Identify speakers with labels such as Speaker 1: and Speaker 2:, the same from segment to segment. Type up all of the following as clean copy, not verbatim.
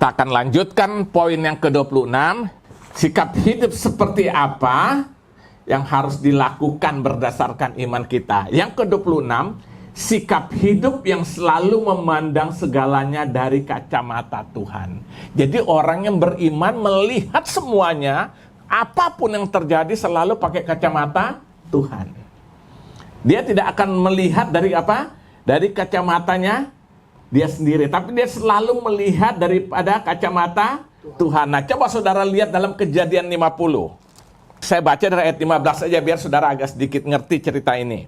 Speaker 1: Kita akan lanjutkan poin yang ke-26. Sikap hidup seperti apa yang harus dilakukan berdasarkan iman kita. Yang ke-26, sikap hidup yang selalu memandang segalanya dari kacamata Tuhan. Jadi orang yang beriman melihat semuanya, apapun yang terjadi selalu pakai kacamata Tuhan. Dia tidak akan melihat dari apa? Dari kacamatanya dia sendiri, tapi dia selalu melihat daripada kacamata Tuhan. Nah, coba saudara lihat dalam Kejadian 50. Saya baca dari ayat 15 saja biar saudara agak sedikit ngerti cerita ini.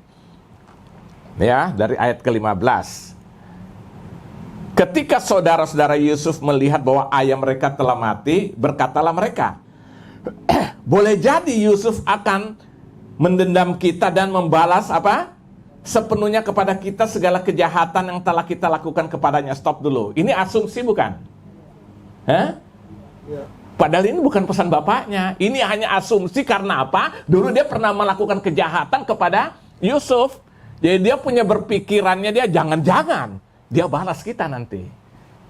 Speaker 1: Ya, dari ayat ke-15. Ketika saudara-saudara Yusuf melihat bahwa ayah mereka telah mati, berkatalah mereka, boleh jadi Yusuf akan mendendam kita dan membalas apa? Sepenuhnya kepada kita segala kejahatan yang telah kita lakukan kepadanya. Stop dulu. Ini asumsi bukan? Hah? Ya. Padahal ini bukan pesan bapaknya. Ini hanya asumsi karena apa? Dulu dia pernah melakukan kejahatan kepada Yusuf. Jadi dia punya berpikirannya dia jangan-jangan dia balas kita nanti.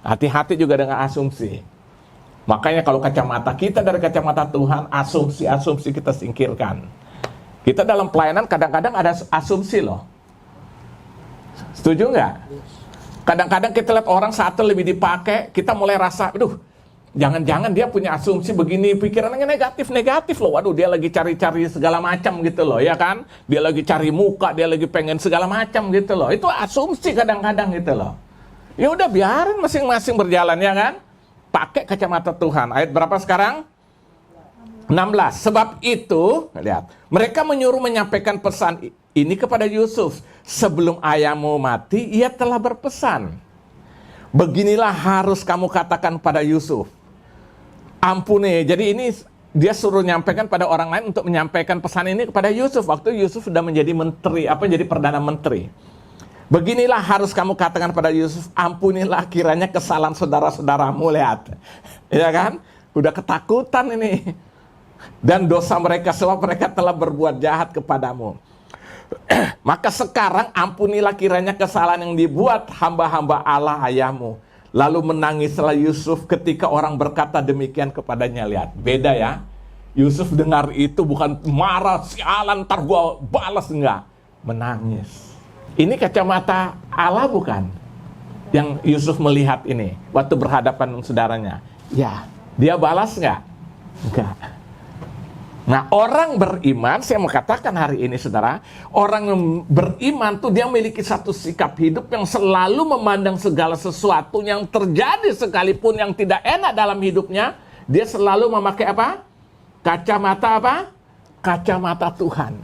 Speaker 1: Hati-hati juga dengan asumsi. Makanya kalau kacamata kita dari kacamata Tuhan, asumsi-asumsi kita singkirkan. Kita dalam pelayanan kadang-kadang ada asumsi loh. Setuju nggak? Kadang-kadang kita lihat orang satu lebih dipakai, kita mulai rasa, aduh, jangan-jangan dia punya asumsi begini, pikirannya negatif loh. Waduh, dia lagi cari-cari segala macam gitu loh, ya kan? Dia lagi cari muka, dia lagi pengen segala macam gitu loh. Itu asumsi kadang-kadang gitu loh. Ya udah biarin masing-masing berjalan, ya kan? Pakai kacamata Tuhan. Ayat berapa sekarang? 16. Sebab itu, lihat, mereka menyuruh menyampaikan pesan ini kepada Yusuf. Sebelum ayahmu mati, ia telah berpesan. Beginilah harus kamu katakan pada Yusuf. Ampuni. Jadi ini dia suruh nyampaikan pada orang lain untuk menyampaikan pesan ini kepada Yusuf. Waktu Yusuf sudah menjadi menteri, jadi perdana menteri. Beginilah harus kamu katakan pada Yusuf. Ampunilah kiranya kesalahan saudara-saudaramu. Lihat. Ya kan? Udah ketakutan ini. Dan dosa mereka sebab mereka telah berbuat jahat kepadamu. Maka sekarang ampunilah kiranya kesalahan yang dibuat hamba-hamba Allah ayahmu. Lalu menangislah Yusuf ketika orang berkata demikian kepadanya. Lihat, beda ya. Yusuf dengar itu bukan marah, sialan, ntar gua balas, enggak. Menangis. Ini kacamata Allah bukan? Yang Yusuf melihat ini waktu berhadapan dengan saudaranya. Ya, dia balas enggak? Enggak. Nah, orang beriman, saya mau katakan hari ini saudara, orang yang beriman tuh dia memiliki satu sikap hidup yang selalu memandang segala sesuatu yang terjadi sekalipun yang tidak enak dalam hidupnya, dia selalu memakai apa? Kacamata apa? Kacamata Tuhan.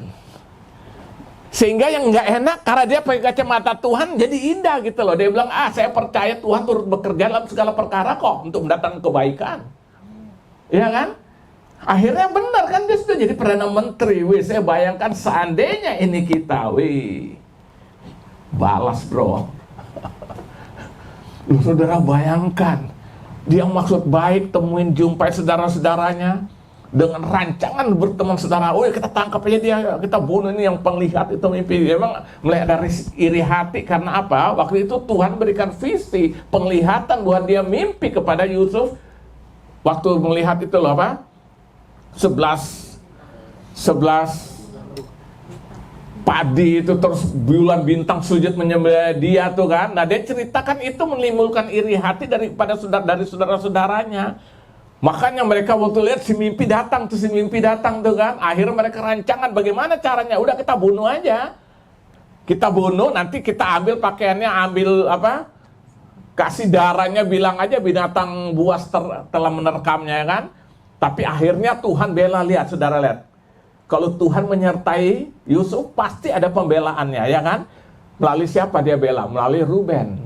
Speaker 1: Sehingga yang nggak enak karena dia pakai kacamata Tuhan jadi indah gitu loh. Dia bilang, saya percaya Tuhan turut bekerja dalam segala perkara kok untuk mendatangkan kebaikan. Iya kan? Akhirnya benar kan dia sudah jadi Perdana Menteri. Saya bayangkan seandainya ini kita, balas bro. Lu saudara bayangkan, dia maksud baik temuin jumpai saudara-saudaranya dengan rancangan berteman saudara. Kita tangkap aja dia, kita bunuh ini yang penglihat itu mimpi. Emang melihat dari iri hati karena apa? Waktu itu Tuhan berikan visi penglihatan buat dia mimpi kepada Yusuf. Waktu melihat itu loh apa? 11 padi itu terus bulan bintang sujud menyembah dia tuh kan. Nah, dia ceritakan itu menimbulkan iri hati dari saudara-saudaranya. Makanya mereka waktu lihat si mimpi datang tuh kan. Akhirnya mereka rancangan bagaimana caranya. Udah kita bunuh aja. Kita bunuh, nanti kita ambil pakaiannya, ambil apa? Kasih darahnya, bilang aja binatang buas telah menerkamnya ya kan. Tapi akhirnya Tuhan bela, lihat saudara lihat. Kalau Tuhan menyertai Yusuf pasti ada pembelaannya ya kan. Melalui siapa dia bela? Melalui Ruben.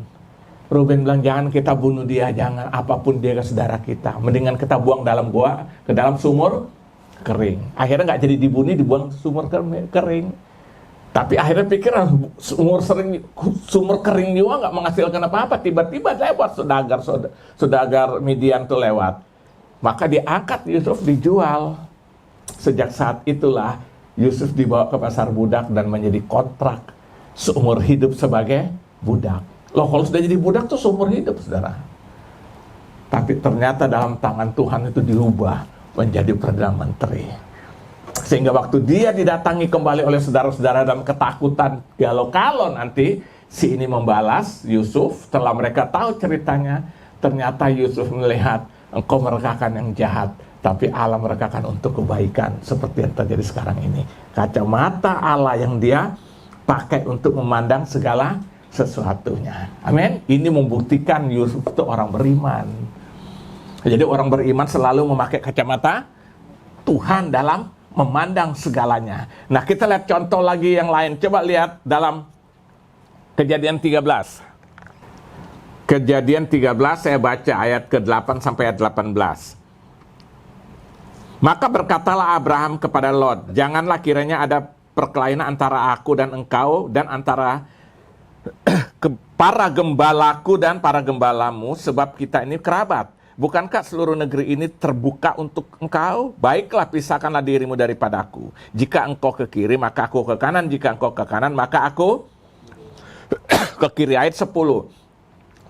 Speaker 1: Ruben bilang jangan kita bunuh dia, jangan apapun dia ke saudara kita. Mendingan kita buang dalam gua, ke dalam sumur kering. Akhirnya nggak jadi dibunuh, dibuang sumur kering. Tapi akhirnya pikir sumur kering juga nggak menghasilkan apa-apa. Tiba-tiba lewat saudagar Midian tuh lewat. Maka diangkat Yusuf, dijual. Sejak saat itulah Yusuf dibawa ke pasar budak dan menjadi kontrak seumur hidup sebagai budak. Loh, kalau sudah jadi budak tuh seumur hidup, saudara. Tapi ternyata dalam tangan Tuhan itu diubah menjadi Perdana Menteri. Sehingga waktu dia didatangi kembali oleh saudara-saudara dalam ketakutan, kalau nanti si ini membalas Yusuf, setelah mereka tahu ceritanya, ternyata Yusuf melihat, engkau merekakan yang jahat, tapi Allah merekakan untuk kebaikan, seperti yang terjadi sekarang ini. Kacamata Allah yang dia pakai untuk memandang segala sesuatunya. Amin. Ini membuktikan Yusuf itu orang beriman. Jadi orang beriman selalu memakai kacamata Tuhan dalam memandang segalanya. Nah, kita lihat contoh lagi yang lain. Coba lihat dalam Kejadian 13. Kejadian 13 saya baca ayat ke-8 sampai ayat 18. Maka berkatalah Abraham kepada Lot, janganlah kiranya ada perkelainan antara aku dan engkau dan antara para gembalaku dan para gembalamu, sebab kita ini kerabat. Bukankah seluruh negeri ini terbuka untuk engkau? Baiklah, pisahkanlah dirimu daripadaku. Jika engkau ke kiri, maka aku ke kanan. Jika engkau ke kanan, maka aku ke kiri. Ayat 10.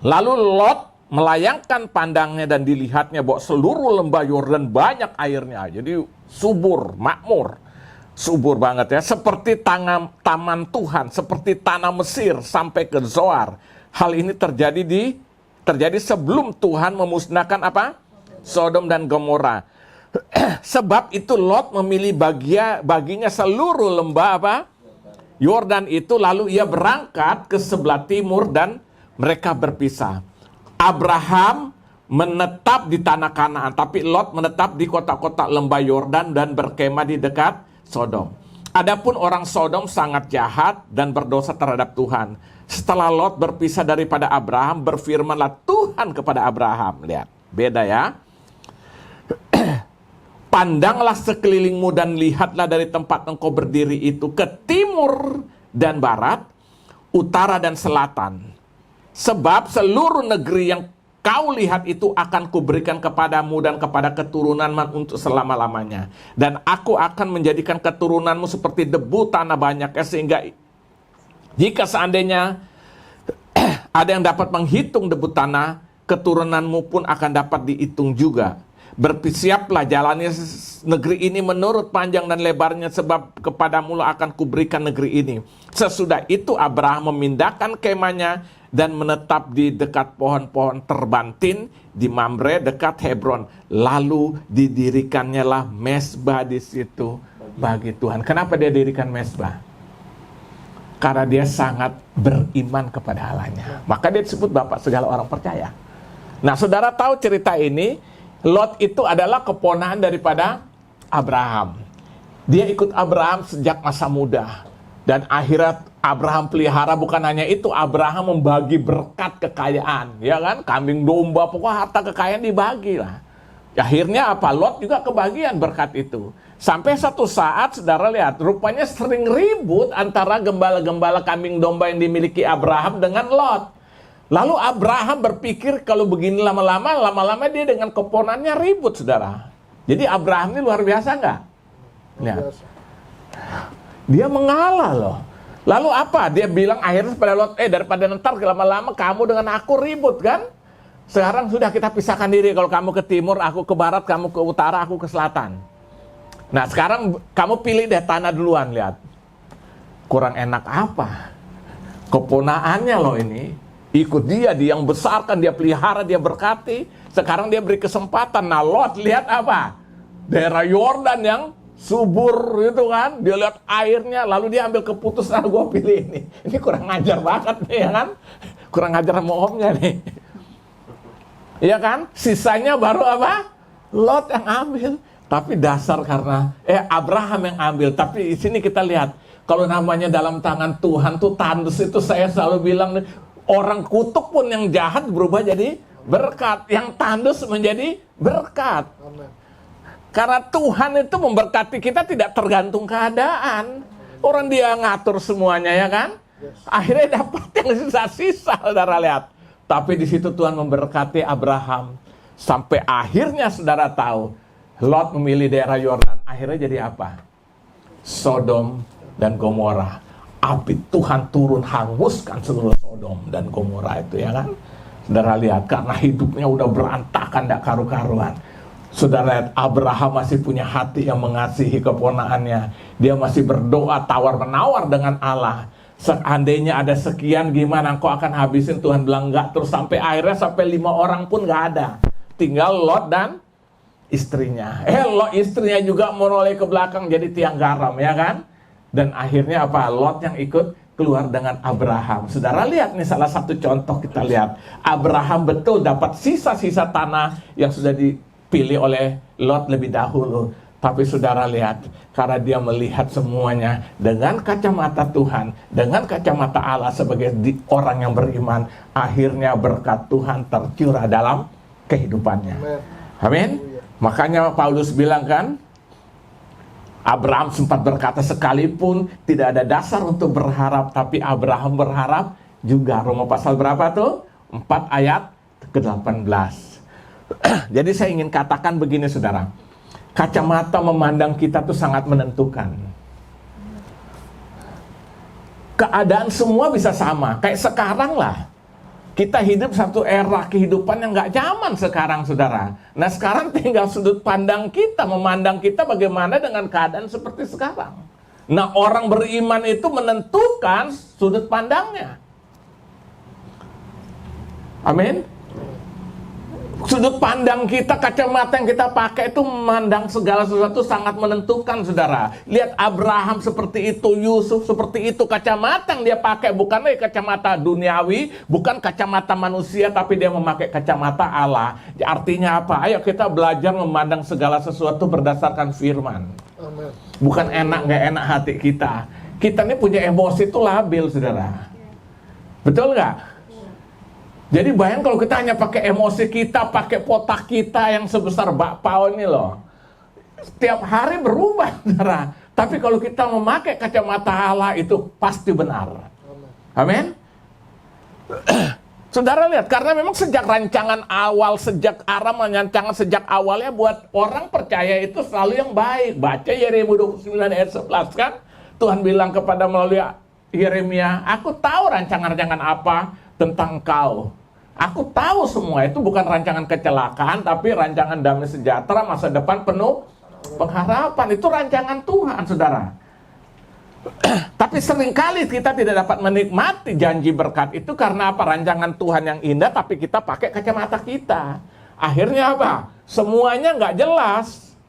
Speaker 1: Lalu Lot melayangkan pandangnya dan dilihatnya bahwa seluruh lembah Yordan banyak airnya. Jadi subur, makmur. Subur banget ya. Seperti taman Tuhan, seperti tanah Mesir sampai ke Zoar. Hal ini terjadi sebelum Tuhan memusnahkan apa? Sodom dan Gomora. Sebab itu Lot memilih baginya seluruh lembah apa? Yordan itu, lalu ia berangkat ke sebelah timur dan mereka berpisah. Abraham menetap di tanah Kanaan, tapi Lot menetap di kota-kota lembah Yordan dan berkemah di dekat Sodom. Adapun orang Sodom sangat jahat dan berdosa terhadap Tuhan. Setelah Lot berpisah daripada Abraham, berfirmanlah Tuhan kepada Abraham. Lihat, beda ya. Pandanglah sekelilingmu dan lihatlah dari tempat engkau berdiri itu ke timur dan barat, utara dan selatan. Sebab seluruh negeri yang kau lihat itu akan kuberikan kepadamu dan kepada keturunanmu untuk selama-lamanya. Dan aku akan menjadikan keturunanmu seperti debu tanah banyaknya, sehingga jika seandainya ada yang dapat menghitung debu tanah, keturunanmu pun akan dapat dihitung juga. Bersiaplah jalani negeri ini menurut panjang dan lebarnya, sebab kepadamu akan kuberikan negeri ini. Sesudah itu Abraham memindahkan kemahnya dan menetap di dekat pohon-pohon terbantin di Mamre dekat Hebron. Lalu didirikannya lah mezbah di situ bagi Tuhan. Kenapa dia dirikan mezbah? Karena dia sangat beriman kepada Allahnya. Maka dia disebut Bapak segala orang percaya. Nah, saudara tahu cerita ini, Lot itu adalah keponakan daripada Abraham. Dia ikut Abraham sejak masa muda. Dan akhirnya Abraham pelihara, bukan hanya itu, Abraham membagi berkat kekayaan. Ya kan? Kambing domba, pokoknya harta kekayaan dibagi lah. Akhirnya apa? Lot juga kebagian berkat itu. Sampai satu saat, saudara lihat, rupanya sering ribut antara gembala-gembala kambing domba yang dimiliki Abraham dengan Lot. Lalu Abraham berpikir kalau begini lama-lama dia dengan keponannya ribut, saudara. Jadi Abraham ini luar biasa nggak? Lihat. Dia mengalah loh. Lalu apa? Dia bilang akhirnya kepada Lot, daripada ntar lama-lama kamu dengan aku ribut kan? Sekarang sudah kita pisahkan diri. Kalau kamu ke timur, aku ke barat, kamu ke utara, aku ke selatan. Nah sekarang kamu pilih deh tanah duluan, lihat. Kurang enak apa? Keponaannya loh ini. Ikut dia yang besarkan, dia pelihara, dia berkati. Sekarang dia beri kesempatan. Nah Lot lihat apa? Daerah Yordan yang subur gitu kan. Dia lihat airnya, lalu dia ambil keputusan, gue pilih ini. Ini kurang ngajar banget nih ya kan. Kurang ngajar sama omnya nih. Iya kan? Sisanya baru apa? Lot yang ambil. Tapi dasar karena Abraham yang ambil. Tapi di sini kita lihat, kalau namanya dalam tangan Tuhan tuh tandus itu, saya selalu bilang, orang kutuk pun yang jahat berubah jadi berkat. Yang tandus menjadi berkat. Amen. Karena Tuhan itu memberkati kita tidak tergantung keadaan. Orang dia ngatur semuanya ya kan. Akhirnya dapat yang sisa-sisa, saudara lihat. Tapi di situ Tuhan memberkati Abraham. Sampai akhirnya saudara tahu, Lot memilih daerah Yordan. Akhirnya jadi apa? Sodom dan Gomora. Api Tuhan turun hanguskan seluruh Sodom dan Gomora itu ya kan. Saudara lihat, karena hidupnya udah berantakan, tidak karu-karuan. Saudara lihat, Abraham masih punya hati yang mengasihi keponakannya. Dia masih berdoa tawar-menawar dengan Allah. Seandainya ada sekian, gimana engkau akan habisin? Tuhan bilang enggak. Terus sampai akhirnya sampai 5 orang pun enggak ada. Tinggal Lot dan istrinya. Lot istrinya juga menoleh ke belakang jadi tiang garam, ya kan? Dan akhirnya apa? Lot yang ikut keluar dengan Abraham. Saudara lihat nih, salah satu contoh kita lihat. Abraham betul dapat sisa-sisa tanah yang sudah dipilih oleh Lot lebih dahulu. Tapi saudara lihat, karena dia melihat semuanya dengan kacamata Tuhan, dengan kacamata Allah sebagai orang yang beriman, akhirnya berkat Tuhan tercurah dalam kehidupannya. Amin. Makanya Paulus bilang kan, Abraham sempat berkata, sekalipun tidak ada dasar untuk berharap, tapi Abraham berharap juga. Roma pasal berapa tuh? 4 ayat ke-18. Jadi saya ingin katakan begini saudara, kacamata memandang kita tuh sangat menentukan. Keadaan semua bisa sama, kayak sekarang lah. Kita hidup satu era kehidupan yang gak zaman sekarang saudara. Nah sekarang tinggal sudut pandang kita, memandang kita bagaimana dengan keadaan seperti sekarang. Nah orang beriman itu menentukan sudut pandangnya. Amin. Sudut pandang kita, kacamata yang kita pakai itu memandang segala sesuatu sangat menentukan saudara. Lihat Abraham seperti itu, Yusuf seperti itu. Kacamata yang dia pakai bukan lagi kacamata duniawi, bukan kacamata manusia, tapi dia memakai kacamata Allah. Artinya apa? Ayo kita belajar memandang segala sesuatu berdasarkan firman. Amen. Bukan enak gak enak hati kita. Kita ini punya emosi itu labil saudara. Betul gak? Jadi bayang kalau kita hanya pakai emosi kita, pakai potak kita yang sebesar bakpao ini loh. Setiap hari berubah, saudara. Tapi kalau kita memakai kacamata Allah itu pasti benar. Amin. Saudara lihat, karena memang sejak rancangan awal, sejak Allah menyancangan sejak awalnya buat orang percaya itu selalu yang baik. Baca Yeremia 29 ayat 11 kan. Tuhan bilang kepada melalui Yeremia, aku tahu rancangan-rancangan apa tentang kau. Aku tahu semua itu bukan rancangan kecelakaan, tapi rancangan damai sejahtera, masa depan penuh pengharapan. Itu rancangan Tuhan, saudara. Tapi seringkali kita tidak dapat menikmati janji berkat itu karena apa? Rancangan Tuhan yang indah, tapi kita pakai kacamata kita. Akhirnya apa? Semuanya nggak jelas.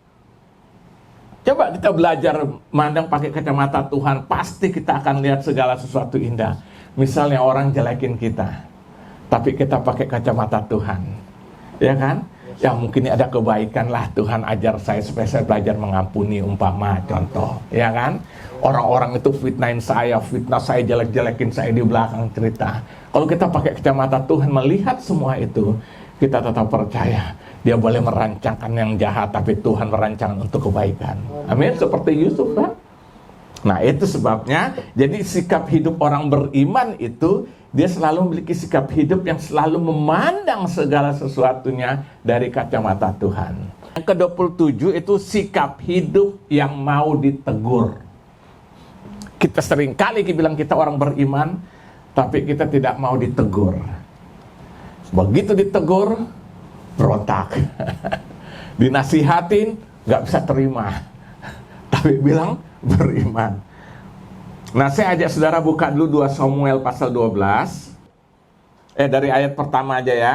Speaker 1: Coba kita belajar mandang pakai kacamata Tuhan, pasti kita akan lihat segala sesuatu indah. Misalnya orang jelekin kita, tapi kita pakai kacamata Tuhan, ya kan? Ya mungkin ada kebaikan lah, Tuhan ajar saya supaya saya belajar mengampuni, umpama contoh, ya kan? Orang-orang itu fitnah saya, jelek-jelekin saya di belakang cerita. Kalau kita pakai kacamata Tuhan melihat semua itu, kita tetap percaya dia boleh merancangkan yang jahat, tapi Tuhan merancangkan untuk kebaikan. Amin. Seperti Yusuf kan? Nah itu sebabnya, jadi sikap hidup orang beriman itu, dia selalu memiliki sikap hidup yang selalu memandang segala sesuatunya dari kacamata Tuhan. Yang ke-27 itu sikap hidup yang mau ditegur. Kita sering kali bilang kita orang beriman, tapi kita tidak mau ditegur. Begitu ditegur, berontak. Dinasihatin, gak bisa terima. Tapi bilang beriman. Nah saya ajak saudara buka dulu 2 Samuel pasal 12. Dari ayat pertama aja ya.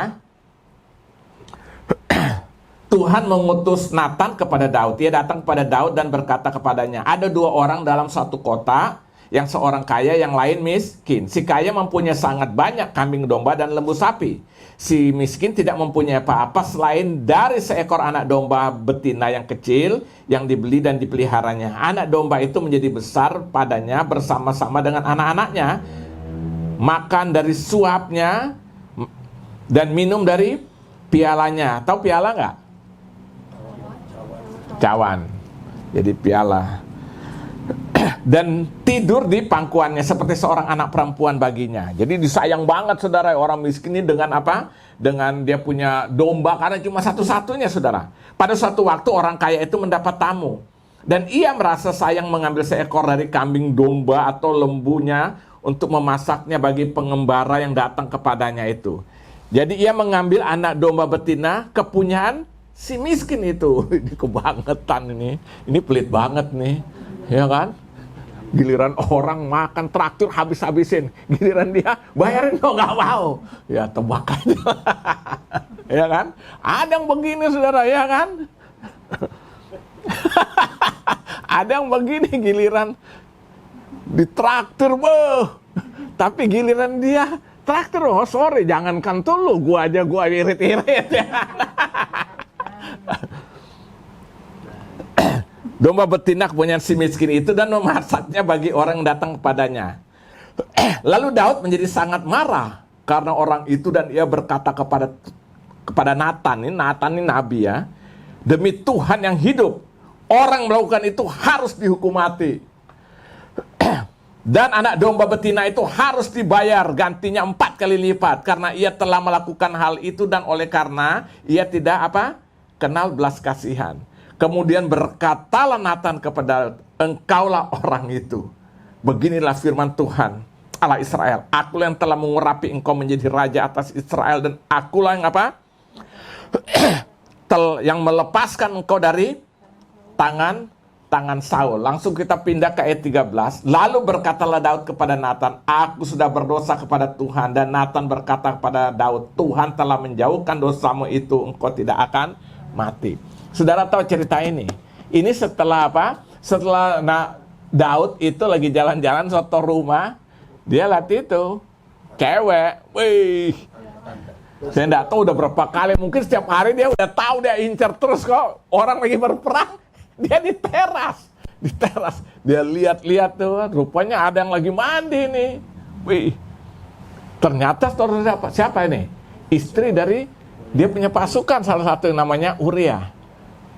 Speaker 1: Tuhan mengutus Nathan kepada Daud. Dia datang kepada Daud dan berkata kepadanya, ada 2 orang dalam satu kota, yang seorang kaya, yang lain miskin. Si kaya mempunyai sangat banyak kambing domba dan lembu sapi. Si miskin tidak mempunyai apa-apa selain dari seekor anak domba betina yang kecil yang dibeli dan dipeliharanya. Anak domba itu menjadi besar padanya bersama-sama dengan anak-anaknya. Makan dari suapnya dan minum dari pialanya. Tahu piala nggak? Cawan. Jadi piala. Dan tidur di pangkuannya seperti seorang anak perempuan baginya. Jadi disayang banget saudara orang miskin ini dengan apa? Dengan dia punya domba karena cuma satu-satunya saudara. Pada suatu waktu orang kaya itu mendapat tamu. Dan ia merasa sayang mengambil seekor dari kambing domba atau lembunya untuk memasaknya bagi pengembara yang datang kepadanya itu. Jadi ia mengambil anak domba betina kepunyaan si miskin itu. Ini kebangetan ini. Ini pelit banget nih. Ya kan? Giliran orang makan traktir habis-habisin. Giliran dia bayarin kok nggak mau. Ya tebak aja. Ya kan? Ada yang begini saudara, ya kan? Ada yang begini giliran ditraktir, tapi giliran dia traktir, oh sorry, jangankan tuh lu, gua irit-irit ya. Domba betina kepunyaan si miskin itu dan memasaknya bagi orang yang datang kepadanya. Lalu Daud menjadi sangat marah karena orang itu dan ia berkata kepada Natan ini nabi ya, demi Tuhan yang hidup, orang melakukan itu harus dihukum mati. Dan anak domba betina itu harus dibayar gantinya 4 kali lipat karena ia telah melakukan hal itu dan oleh karena ia tidak kenal belas kasihan. Kemudian berkatalah Natan kepada engkaulah orang itu. Beginilah firman Tuhan Allah Israel, akulah yang telah mengurapi engkau menjadi raja atas Israel dan akulah yang yang melepaskan engkau dari tangan Saul. Langsung kita pindah ke ayat 13. Lalu berkatalah Daud kepada Natan, aku sudah berdosa kepada Tuhan. Dan Natan berkata kepada Daud, Tuhan telah menjauhkan dosamu itu, engkau tidak akan mati. Saudara tahu cerita ini? Ini setelah Setelah Daud itu lagi jalan-jalan suatu rumah, dia lihat itu cewek, wih. Saya enggak tahu udah berapa kali, mungkin setiap hari dia udah tahu, dia incer terus kok. Orang lagi berperang, dia di teras. Dia lihat-lihat tuh, rupanya ada yang lagi mandi nih. Wih. Ternyata siapa ini? Istri dari dia punya pasukan, salah satu yang namanya Uria.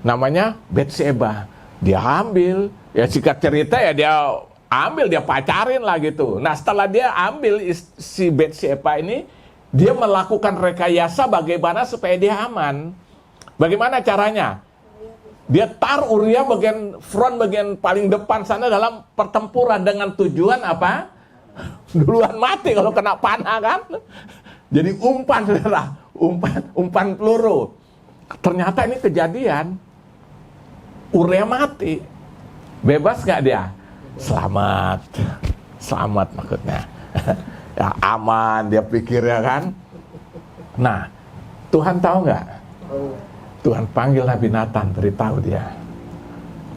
Speaker 1: Namanya Batseba. Dia ambil, ya singkat cerita ya dia ambil, dia pacarin lah gitu. Nah setelah dia ambil si Batseba ini, dia melakukan rekayasa bagaimana supaya dia aman. Bagaimana caranya? Dia taruh Uria bagian paling depan sana dalam pertempuran dengan tujuan apa? Duluan mati kalau kena panah kan? Jadi umpan saudara, umpan peluru. Ternyata ini kejadian. Uria mati. Bebas gak dia? Selamat maksudnya. Ya aman dia pikir ya kan. Nah Tuhan tahu nggak? Tuhan panggil Nabi Natan, beritahu dia.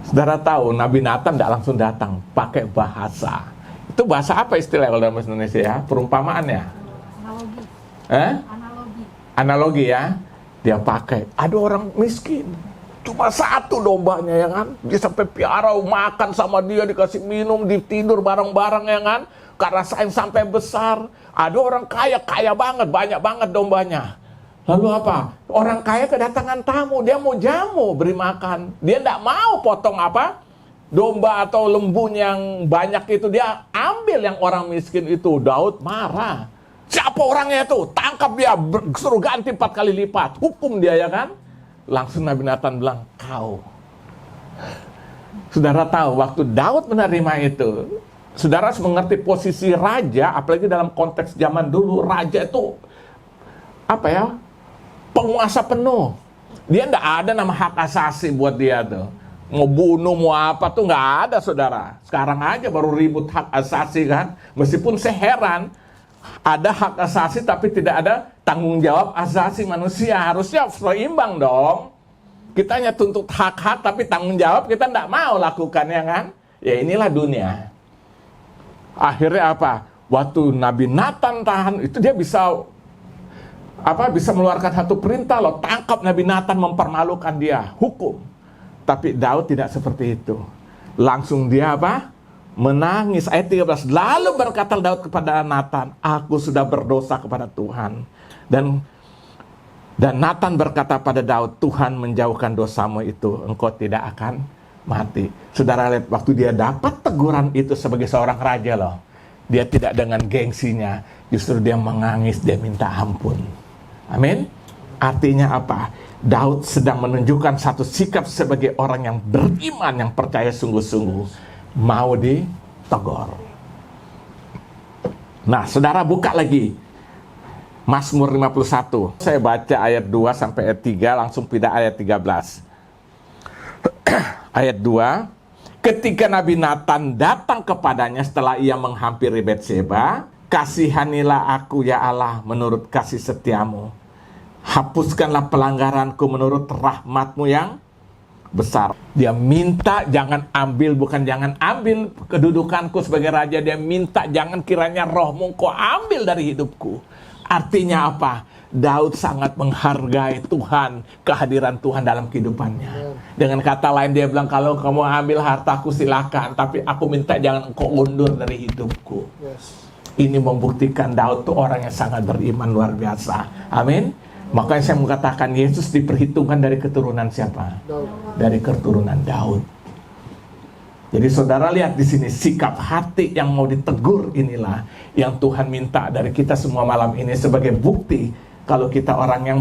Speaker 1: Saudara tahu Nabi Natan tidak langsung datang, pakai bahasa. Itu bahasa apa istilahnya kalau dalam bahasa Indonesia ya? Perumpamaannya? Analogi ya. Dia pakai. Ada orang miskin, cuma satu dombanya ya kan. Dia sampai piara, makan sama dia, dikasih minum, ditidur bareng-bareng ya kan. Karena sayang sampai besar. Ada orang kaya banget, banyak banget dombanya. Lalu apa? Orang kaya kedatangan tamu, dia mau jamu, beri makan. Dia tidak mau potong domba atau lembu yang banyak itu, dia ambil yang orang miskin itu. Daud marah. Siapa orangnya itu? Tangkap dia, suruh ganti 4 kali lipat. Hukum dia ya kan? Langsung Nabi Natan bilang, kau. Saudara tahu, waktu Daud menerima itu, saudara harus mengerti posisi raja, apalagi dalam konteks zaman dulu, raja itu penguasa penuh. Dia enggak ada nama hak asasi buat dia tuh. Mau bunuh, mau apa tuh nggak ada saudara. Sekarang aja baru ribut hak asasi kan. Meskipun saya heran, ada hak asasi tapi tidak ada tanggung jawab asasi manusia. Harusnya seimbang dong. Kita hanya tuntut hak-hak tapi tanggung jawab kita enggak mau lakukan ya kan. Ya inilah dunia. Akhirnya apa? Waktu Nabi Natan tahan, itu dia bisa mengeluarkan satu perintah loh, tangkap Nabi Natan, mempermalukan dia, hukum. Tapi Daud tidak seperti itu. Langsung dia menangis. Ayat 13. Lalu berkata Daud kepada Natan, aku sudah berdosa kepada Tuhan. Dan Natan berkata pada Daud, Tuhan menjauhkan dosamu itu, engkau tidak akan mati. Saudara lihat, waktu dia dapat teguran itu sebagai seorang raja loh, dia tidak dengan gengsinya, justru dia menangis, dia minta ampun. Amin. Artinya apa? Daud sedang menunjukkan satu sikap sebagai orang yang beriman, yang percaya sungguh-sungguh, mau ditegur. Nah, saudara buka lagi Mazmur 51. Saya baca ayat 2 sampai ayat 3, langsung pindah ayat 13. Ayat 2. Ketika Nabi Nathan datang kepadanya setelah ia menghampiri Betseba, kasihanilah aku ya Allah menurut kasih setiamu. Hapuskanlah pelanggaranku menurut rahmatmu yang besar. Dia minta jangan ambil, bukan jangan ambil kedudukanku sebagai raja. Dia minta jangan kiranya rohmu kau ambil dari hidupku. Artinya apa? Daud sangat menghargai Tuhan, kehadiran Tuhan dalam kehidupannya. Dengan kata lain dia bilang, kalau kamu ambil hartaku silakan, tapi aku minta jangan engkau undur dari hidupku. Ini membuktikan Daud itu orang yang sangat beriman luar biasa. Amin. Makanya saya mengatakan Yesus diperhitungkan dari keturunan siapa? Dari keturunan Daud. Jadi saudara lihat di sini sikap hati yang mau ditegur inilah yang Tuhan minta dari kita semua malam ini sebagai bukti kalau kita orang yang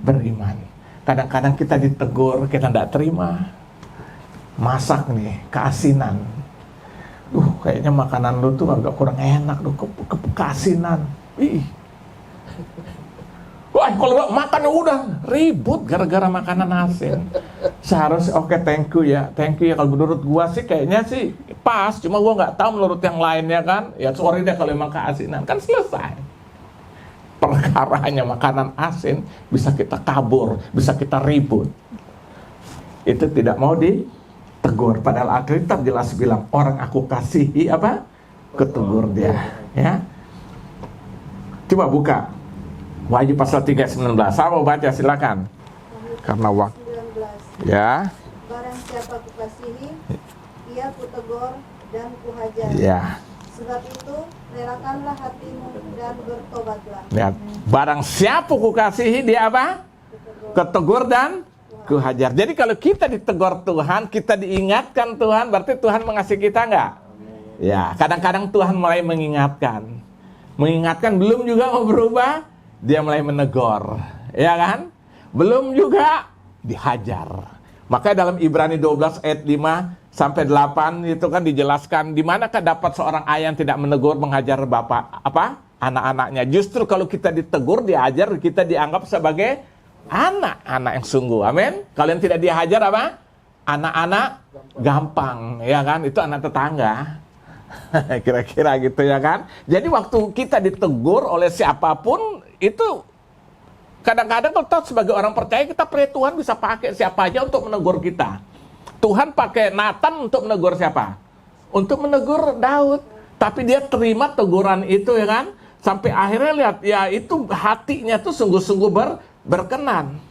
Speaker 1: beriman. Kadang-kadang kita ditegur, kita tidak terima. Masak nih, keasinan. Kayaknya makanan lu tuh agak kurang enak, keasinan. Ih. Wah, kalau makan udah ribut gara-gara makanan asin. Seharusnya oke, thank you ya kalau menurut gua sih kayaknya sih pas, cuma gua nggak tahu menurut yang lainnya kan. Ya sorry deh kalau emang keasinan, kan selesai. Perkara hanya makanan asin bisa kita kabur, bisa kita ribut. Itu tidak mau ditegur. Padahal Alkitab jelas bilang orang aku kasihi apa? Ketegur dia. Ya. Coba buka Wahyu pasal 3:19. Saya mau baca, silakan. Karena waktu. Ya.
Speaker 2: Barang siapa kukasihi, ia kutegur dan kuhajar.
Speaker 1: Ya.
Speaker 2: Sebab itu, relakanlah hatimu dan bertobatlah.
Speaker 1: Lihat. Barang siapa kukasihi, dia apa? Ketegur dan kuhajar. Jadi kalau kita ditegur Tuhan, kita diingatkan Tuhan, berarti Tuhan mengasihi kita enggak? Ya. Kadang-kadang Tuhan mulai mengingatkan. Mengingatkan belum juga mau berubah, dia mulai menegur, ya kan? Belum juga dihajar. Makanya dalam Ibrani 12 ayat 5 sampai 8 itu kan dijelaskan di manakah dapat seorang ayah yang tidak menegur, menghajar anak-anaknya. Justru kalau kita ditegur, diajar, kita dianggap sebagai anak-anak yang sungguh. Amin. Kalau yang tidak dihajar apa? Anak-anak gampang, ya kan? Itu anak tetangga. Kira-kira gitu ya kan. Jadi waktu kita ditegur oleh siapapun itu kadang-kadang kalau sebagai orang percaya kita pray Tuhan bisa pakai siapa aja untuk menegur kita. Tuhan pakai Nathan untuk menegur siapa? Untuk menegur Daud. Tapi dia terima teguran itu ya kan. Sampai akhirnya lihat ya itu hatinya tuh sungguh-sungguh berkenan.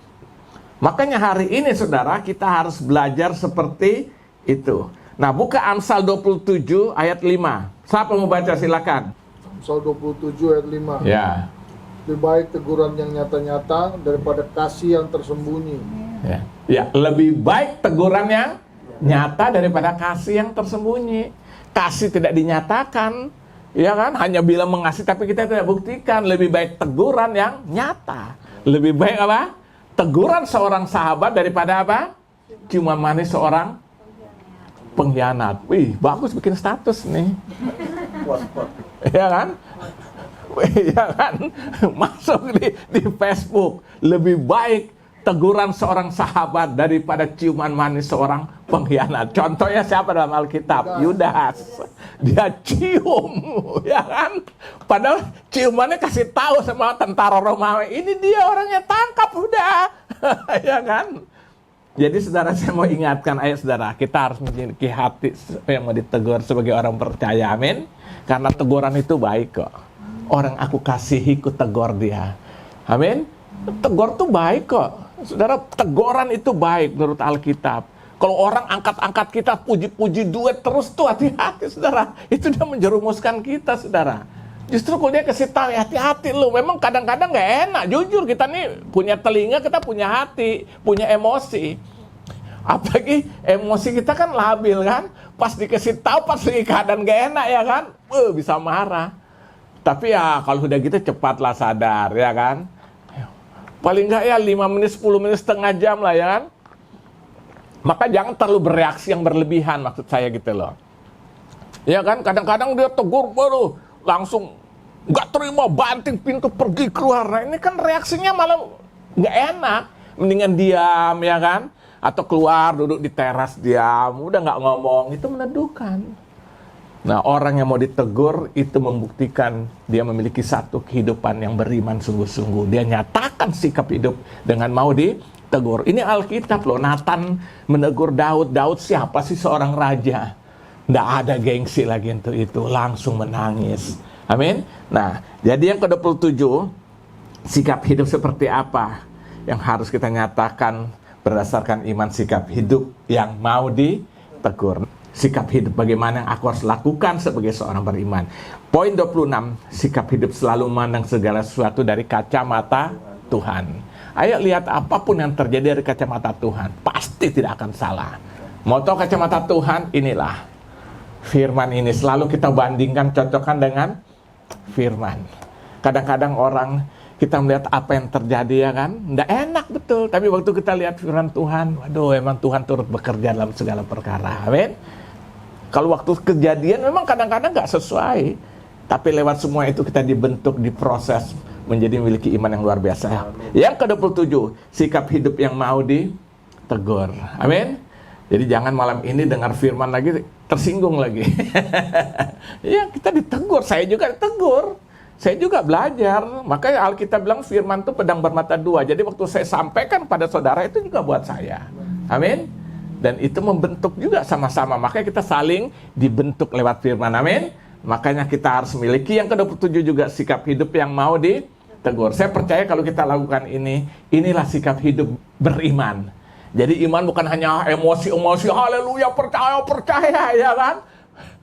Speaker 1: Makanya hari ini saudara kita harus belajar seperti itu. Nah, buka Amsal 27 ayat 5. Siapa mau baca silakan.
Speaker 3: Amsal 27 ayat 5.
Speaker 1: Ya.
Speaker 3: Lebih baik teguran yang nyata-nyata daripada kasih yang tersembunyi.
Speaker 1: Ya, lebih baik teguran yang nyata daripada kasih yang tersembunyi. Kasih tidak dinyatakan, ya kan? Hanya bilang mengasihi tapi kita tidak buktikan. Lebih baik teguran yang nyata. Lebih baik apa? Teguran seorang sahabat daripada apa? Cuma manis seorang pengkhianat. Wih, bagus bikin status nih. Ya kan? Ya kan? Masuk di Facebook. Lebih baik teguran seorang sahabat daripada ciuman manis seorang pengkhianat. Contohnya siapa dalam Alkitab? Yudas. Dia cium, ya kan? Padahal ciumannya kasih tahu sama tentara Romawi, ini dia orangnya, tangkap udah. Ya kan? Jadi saudara, saya mau ingatkan, ayo saudara, kita harus memiliki hati yang mau ditegur sebagai orang percaya, amin. Karena teguran itu baik kok. Orang aku kasihi, ku tegur dia. Amin. Tegur itu baik kok. Saudara, teguran itu baik menurut Alkitab. Kalau orang angkat-angkat kita, puji-puji duit terus tuh, hati-hati saudara. Itu dia menjerumuskan kita saudara. Justru kalau dia kasih tahu, hati-hati lu. Memang kadang-kadang gak enak. Jujur, kita nih punya telinga, kita punya hati, punya emosi. Apalagi emosi kita kan labil kan. Pas dikasih tahu, pas lagi keadaan gak enak ya kan. Bisa marah. Tapi ya kalau udah gitu cepatlah sadar ya kan. Paling enggak ya 5 menit, 10 menit, setengah jam lah ya kan. Maka jangan terlalu bereaksi yang berlebihan, maksud saya gitu loh. Ya kan, kadang-kadang dia tegur baru langsung nggak terima, banting pintu, pergi keluar. Nah ini kan reaksinya malah nggak enak. Mendingan diam, ya kan? Atau keluar, duduk di teras, diam, udah nggak ngomong. Itu meneduhkan. Nah, orang yang mau ditegur itu membuktikan dia memiliki satu kehidupan yang beriman sungguh-sungguh. Dia nyatakan sikap hidup dengan mau ditegur. Ini Alkitab loh. Nathan menegur Daud. Daud siapa sih, seorang raja? Nggak ada gengsi lagi untuk itu. Langsung menangis. Amin. Nah, jadi yang ke-27, sikap hidup seperti apa yang harus kita nyatakan berdasarkan iman, sikap hidup yang mau ditegur. Sikap hidup bagaimana yang aku harus lakukan sebagai seorang beriman. Poin 26, sikap hidup selalu memandang segala sesuatu dari kacamata Tuhan. Ayo lihat apapun yang terjadi dari kacamata Tuhan, pasti tidak akan salah. Mau tahu kacamata Tuhan? Inilah firman ini. Selalu kita bandingkan, cocokkan dengan firman. Kadang-kadang orang, kita melihat apa yang terjadi, ya kan, nggak enak betul. Tapi waktu kita lihat firman Tuhan, waduh, emang Tuhan turut bekerja dalam segala perkara. Amin. Kalau waktu kejadian memang kadang-kadang nggak sesuai, tapi lewat semua itu kita dibentuk, diproses menjadi memiliki iman yang luar biasa. Amin. Yang ke-27, sikap hidup yang mau ditegur. Amin. Jadi jangan malam ini dengar firman lagi tersinggung lagi. Ya, kita ditegur, saya juga ditegur. Saya juga belajar. Makanya Alkitab bilang firman itu pedang bermata dua. Jadi waktu saya sampaikan pada saudara itu juga buat saya. Amin. Dan itu membentuk juga sama-sama. Makanya kita saling dibentuk lewat firman. Amin. Makanya kita harus memiliki yang ke-27 juga sikap hidup yang mau ditegur. Saya percaya kalau kita lakukan ini, inilah sikap hidup beriman. Jadi iman bukan hanya emosi-emosi, haleluya, percaya, ya kan?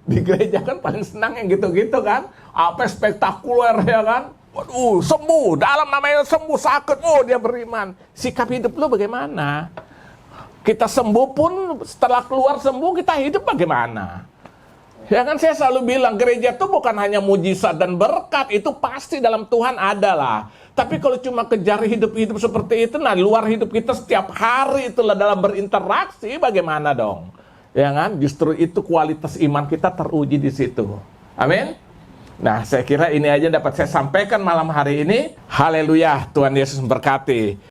Speaker 1: Di gereja kan paling senang yang gitu-gitu kan. Apa spektakuler, ya kan? Waduh, sembuh, dalam namanya sembuh, sakit, oh dia beriman. Sikap hidup lu bagaimana? Kita sembuh pun, setelah keluar sembuh, kita hidup bagaimana? Ya kan, saya selalu bilang, gereja itu bukan hanya mujizat dan berkat, itu pasti dalam Tuhan ada lah. Tapi kalau cuma kejar hidup-hidup seperti itu, nah luar hidup kita setiap hari itulah dalam berinteraksi, bagaimana dong? Ya kan, justru itu kualitas iman kita teruji di situ. Amin. Nah, saya kira ini aja dapat saya sampaikan malam hari ini. Haleluya, Tuhan Yesus memberkati.